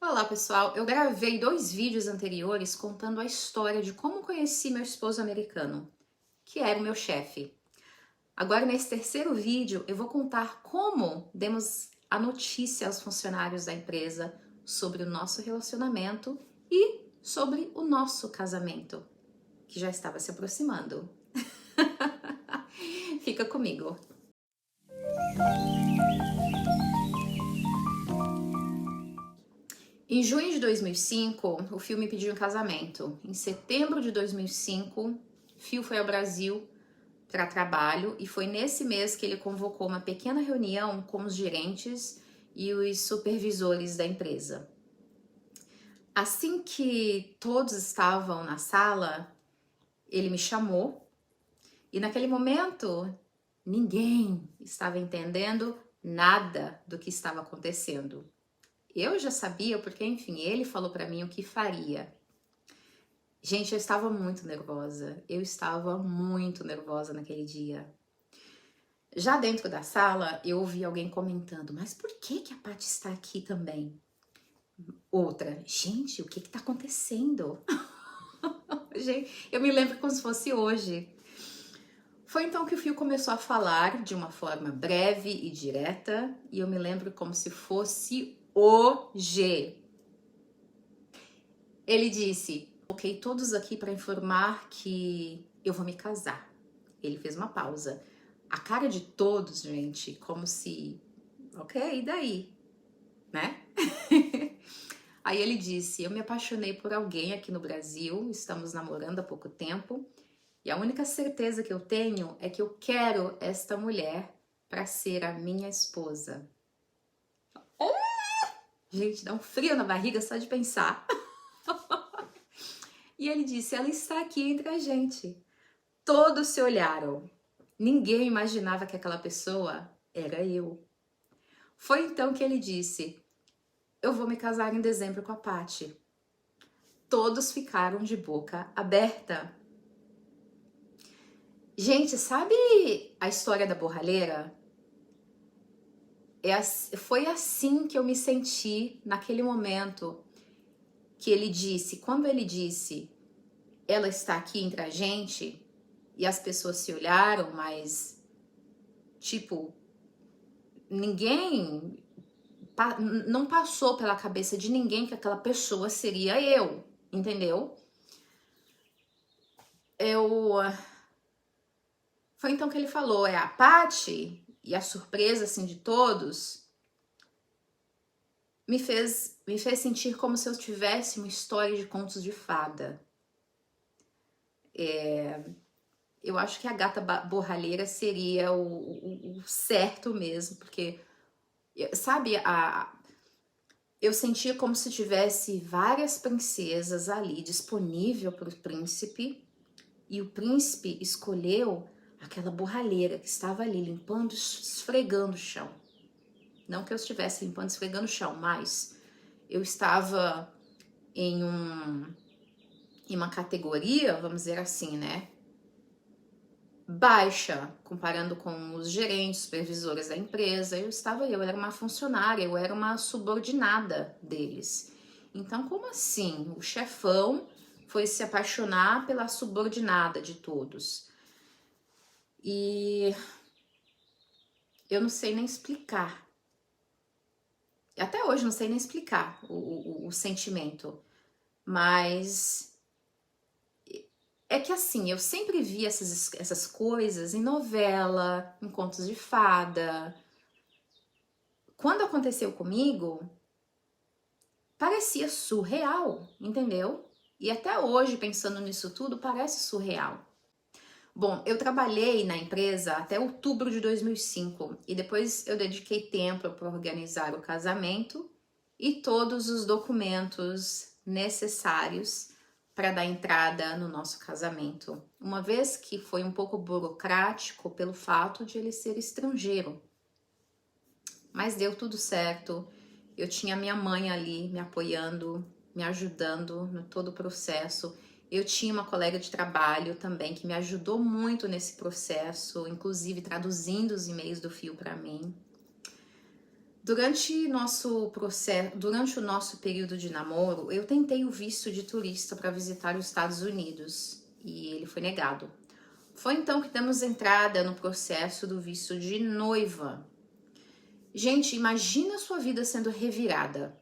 Olá pessoal, eu gravei 2 vídeos anteriores contando a história de como conheci meu esposo americano, que era o meu chefe. Agora nesse terceiro vídeo eu vou contar como demos a notícia aos funcionários da empresa sobre o nosso relacionamento e sobre o nosso casamento, que já estava se aproximando. Fica comigo. Em junho de 2005, o Phil me pediu em casamento. Em setembro de 2005, Phil foi ao Brasil para trabalho e foi nesse mês que ele convocou uma pequena reunião com os gerentes e os supervisores da empresa. Assim que todos estavam na sala, ele me chamou e naquele momento ninguém estava entendendo nada do que estava acontecendo. Eu já sabia porque, enfim, ele falou para mim o que faria. Gente, eu estava muito nervosa. Eu estava muito nervosa naquele dia. Já dentro da sala, eu ouvi alguém comentando, mas por que a Paty está aqui também? Outra, gente, o que está acontecendo? Gente, eu me lembro como se fosse hoje. Foi então que o Phil começou a falar de uma forma breve e direta, e eu me lembro como se fosse hoje. Ele disse, coloquei todos aqui para informar que eu vou me casar. Ele fez uma pausa. A cara de todos, gente, como se, ok, e daí? Né? Aí ele disse, eu me apaixonei por alguém aqui no Brasil, estamos namorando há pouco tempo, e a única certeza que eu tenho é que eu quero esta mulher para ser a minha esposa. Gente, dá um frio na barriga só de pensar. E ele disse, ela está aqui entre a gente. Todos se olharam. Ninguém imaginava que aquela pessoa era eu. Foi então que ele disse, eu vou me casar em dezembro com a Paty. Todos ficaram de boca aberta. Gente, sabe a história da borralheira? Foi assim que eu me senti naquele momento que ele disse, quando ele disse, ela está aqui entre a gente, e as pessoas se olharam, mas, tipo, ninguém, não passou pela cabeça de ninguém que aquela pessoa seria eu, entendeu? Foi então que ele falou, a Paty, e a surpresa, assim, de todos, me fez sentir como se eu tivesse uma história de contos de fada. Eu acho que a gata borralheira seria o certo mesmo, porque, sabe, eu sentia como se tivesse várias princesas ali disponível para o príncipe, e o príncipe escolheu aquela borralheira que estava ali limpando, esfregando o chão. Não que eu estivesse limpando, esfregando o chão, mas eu estava em uma categoria, vamos dizer assim, né? Baixa, comparando com os gerentes, supervisores da empresa. Eu era uma funcionária, eu era uma subordinada deles. Então, como assim? O chefão foi se apaixonar pela subordinada de todos. E eu não sei nem explicar. Até hoje não sei nem explicar o sentimento. Mas é que assim, eu sempre vi essas coisas em novela, em contos de fada. Quando aconteceu comigo, parecia surreal, entendeu? E até hoje, pensando nisso tudo, parece surreal. Bom, eu trabalhei na empresa até outubro de 2005 e depois eu dediquei tempo para organizar o casamento e todos os documentos necessários para dar entrada no nosso casamento, uma vez que foi um pouco burocrático pelo fato de ele ser estrangeiro. Mas deu tudo certo, eu tinha minha mãe ali me apoiando, me ajudando no todo o processo. Eu tinha uma colega de trabalho também que me ajudou muito nesse processo, inclusive traduzindo os e-mails do Phil para mim. Durante o nosso período de namoro, eu tentei o visto de turista para visitar os Estados Unidos e ele foi negado. Foi então que demos entrada no processo do visto de noiva. Gente, imagina a sua vida sendo revirada.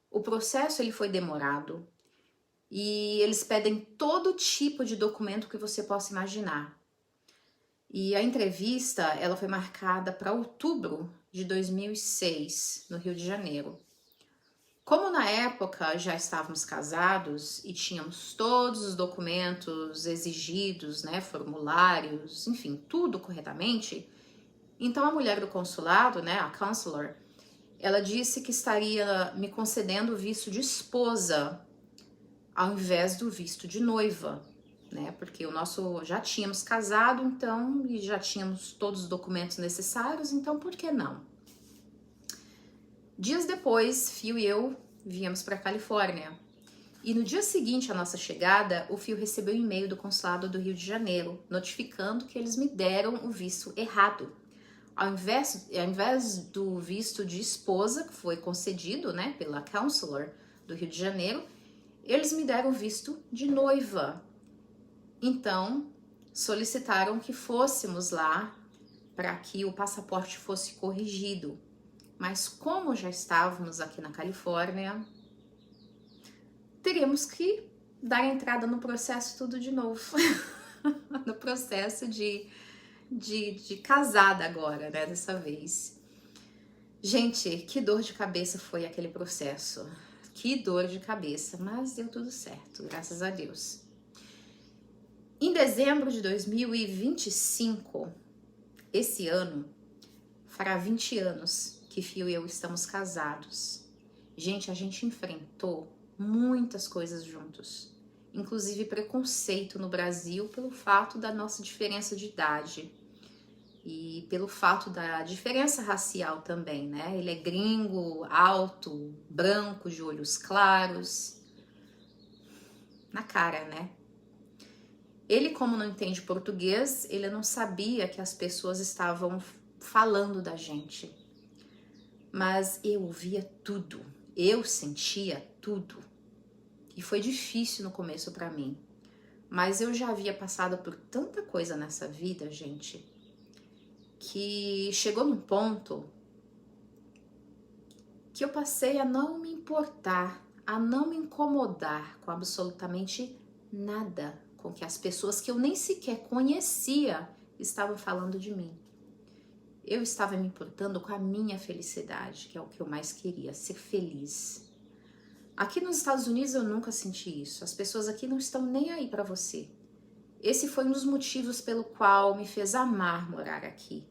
O processo ele foi demorado e eles pedem todo tipo de documento que você possa imaginar. E a entrevista, ela foi marcada para outubro de 2006, no Rio de Janeiro. Como na época já estávamos casados e tínhamos todos os documentos exigidos, né, formulários, enfim, tudo corretamente, então a mulher do consulado, né, a counselor, ela disse que estaria me concedendo o visto de esposa ao invés do visto de noiva, né? Porque o nosso já tínhamos casado, então, e já tínhamos todos os documentos necessários, então por que não? Dias depois, Phil e eu viemos para a Califórnia. E no dia seguinte à nossa chegada, o Phil recebeu um e-mail do consulado do Rio de Janeiro, notificando que eles me deram o visto errado. Ao invés do visto de esposa, que foi concedido, né, pela counselor do Rio de Janeiro, eles me deram o visto de noiva. Então, solicitaram que fôssemos lá para que o passaporte fosse corrigido. Mas como já estávamos aqui na Califórnia, teríamos que dar entrada no processo tudo de novo. No processo de casada agora, né, dessa vez. Gente, que dor de cabeça foi aquele processo. Que dor de cabeça, mas deu tudo certo, graças a Deus. Em dezembro de 2025, esse ano, fará 20 anos que Phil e eu estamos casados. Gente, a gente enfrentou muitas coisas juntos, inclusive preconceito no Brasil pelo fato da nossa diferença de idade e pelo fato da diferença racial também, né? Ele é gringo, alto, branco, de olhos claros, na cara, né? Ele, como não entende português, ele não sabia que as pessoas estavam falando da gente. Mas eu ouvia tudo, eu sentia tudo. E foi difícil no começo para mim. Mas eu já havia passado por tanta coisa nessa vida, gente, que chegou num ponto que eu passei a não me importar, a não me incomodar com absolutamente nada com que as pessoas que eu nem sequer conhecia estavam falando de mim. Eu estava me importando com a minha felicidade, que é o que eu mais queria, ser feliz. Aqui nos Estados Unidos eu nunca senti isso. As pessoas aqui não estão nem aí para você. Esse foi um dos motivos pelo qual me fez amar morar aqui.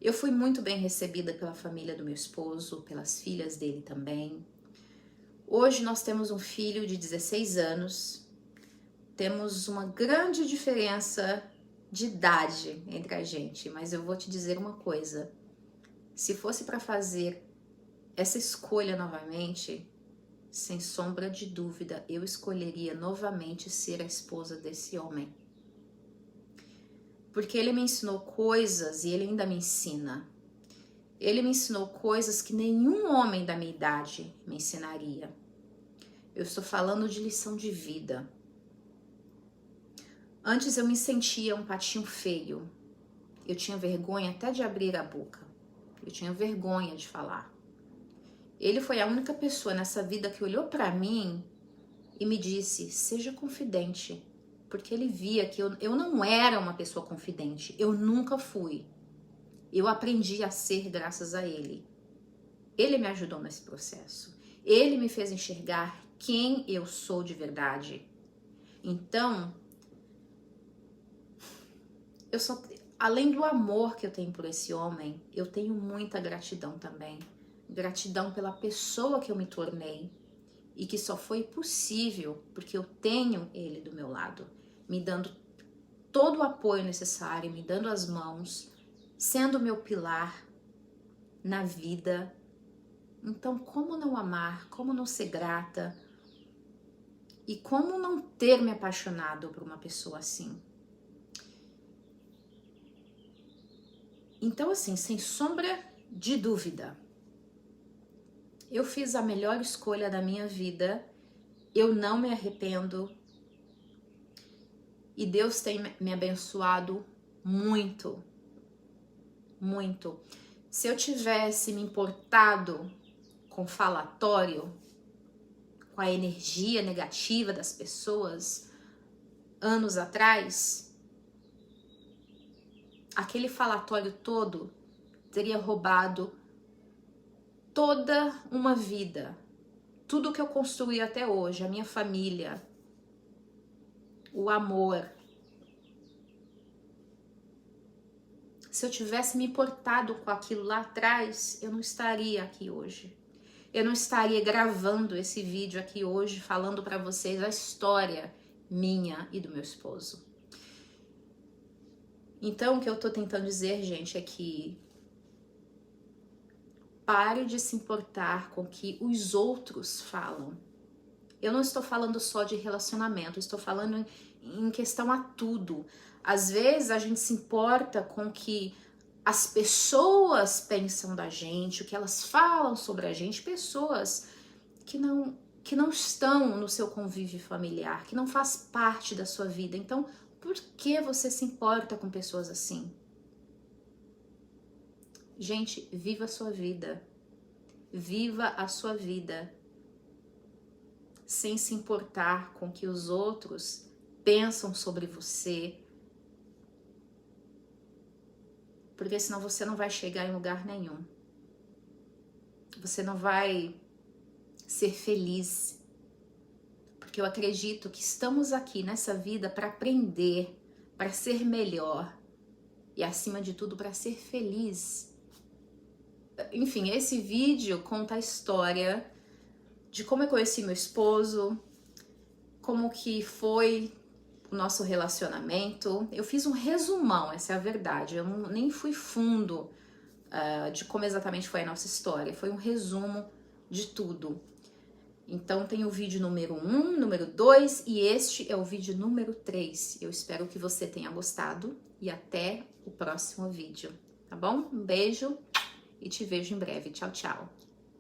Eu fui muito bem recebida pela família do meu esposo, pelas filhas dele também. Hoje nós temos um filho de 16 anos. Temos uma grande diferença de idade entre a gente, mas eu vou te dizer uma coisa. Se fosse para fazer essa escolha novamente, sem sombra de dúvida, eu escolheria novamente ser a esposa desse homem. Porque ele me ensinou coisas e ele ainda me ensina. Ele me ensinou coisas que nenhum homem da minha idade me ensinaria. Eu estou falando de lição de vida. Antes eu me sentia um patinho feio. Eu tinha vergonha até de abrir a boca. Eu tinha vergonha de falar. Ele foi a única pessoa nessa vida que olhou para mim e me disse, seja confidente. Porque ele via que eu não era uma pessoa confidente. Eu nunca fui. Eu aprendi a ser graças a ele. Ele me ajudou nesse processo. Ele me fez enxergar quem eu sou de verdade. Então, além do amor que eu tenho por esse homem, eu tenho muita gratidão também. Gratidão pela pessoa que eu me tornei e que só foi possível porque eu tenho ele do meu lado, me dando todo o apoio necessário, me dando as mãos, sendo meu pilar na vida. Então, como não amar, como não ser grata e como não ter me apaixonado por uma pessoa assim? Então, assim, sem sombra de dúvida, Eu fiz a melhor escolha da minha vida, eu não me arrependo e Deus tem me abençoado muito, muito. Se eu tivesse me importado com falatório, com a energia negativa das pessoas anos atrás, aquele falatório todo teria roubado toda uma vida, tudo que eu construí até hoje, a minha família, o amor. Se eu tivesse me importado com aquilo lá atrás, eu não estaria aqui hoje. Eu não estaria gravando esse vídeo aqui hoje, falando para vocês a história minha e do meu esposo. Então, o que eu tô tentando dizer, gente, é que pare de se importar com o que os outros falam. Eu não estou falando só de relacionamento, estou falando em questão a tudo. Às vezes a gente se importa com o que as pessoas pensam da gente, o que elas falam sobre a gente, pessoas que não estão no seu convívio familiar, que não faz parte da sua vida. Então, por que você se importa com pessoas assim? Gente, viva a sua vida. Viva a sua vida sem se importar com o que os outros pensam sobre você. Porque senão você não vai chegar em lugar nenhum. Você não vai ser feliz. Porque eu acredito que estamos aqui nessa vida para aprender, para ser melhor e, acima de tudo, para ser feliz. Enfim, esse vídeo conta a história de como eu conheci meu esposo, como que foi o nosso relacionamento. Eu fiz um resumão, essa é a verdade. Eu nem fui fundo de como exatamente foi a nossa história. Foi um resumo de tudo. Então tem o vídeo número 1, número 2 e este é o vídeo número 3. Eu espero que você tenha gostado e até o próximo vídeo, tá bom? Um beijo e te vejo em breve. Tchau, tchau.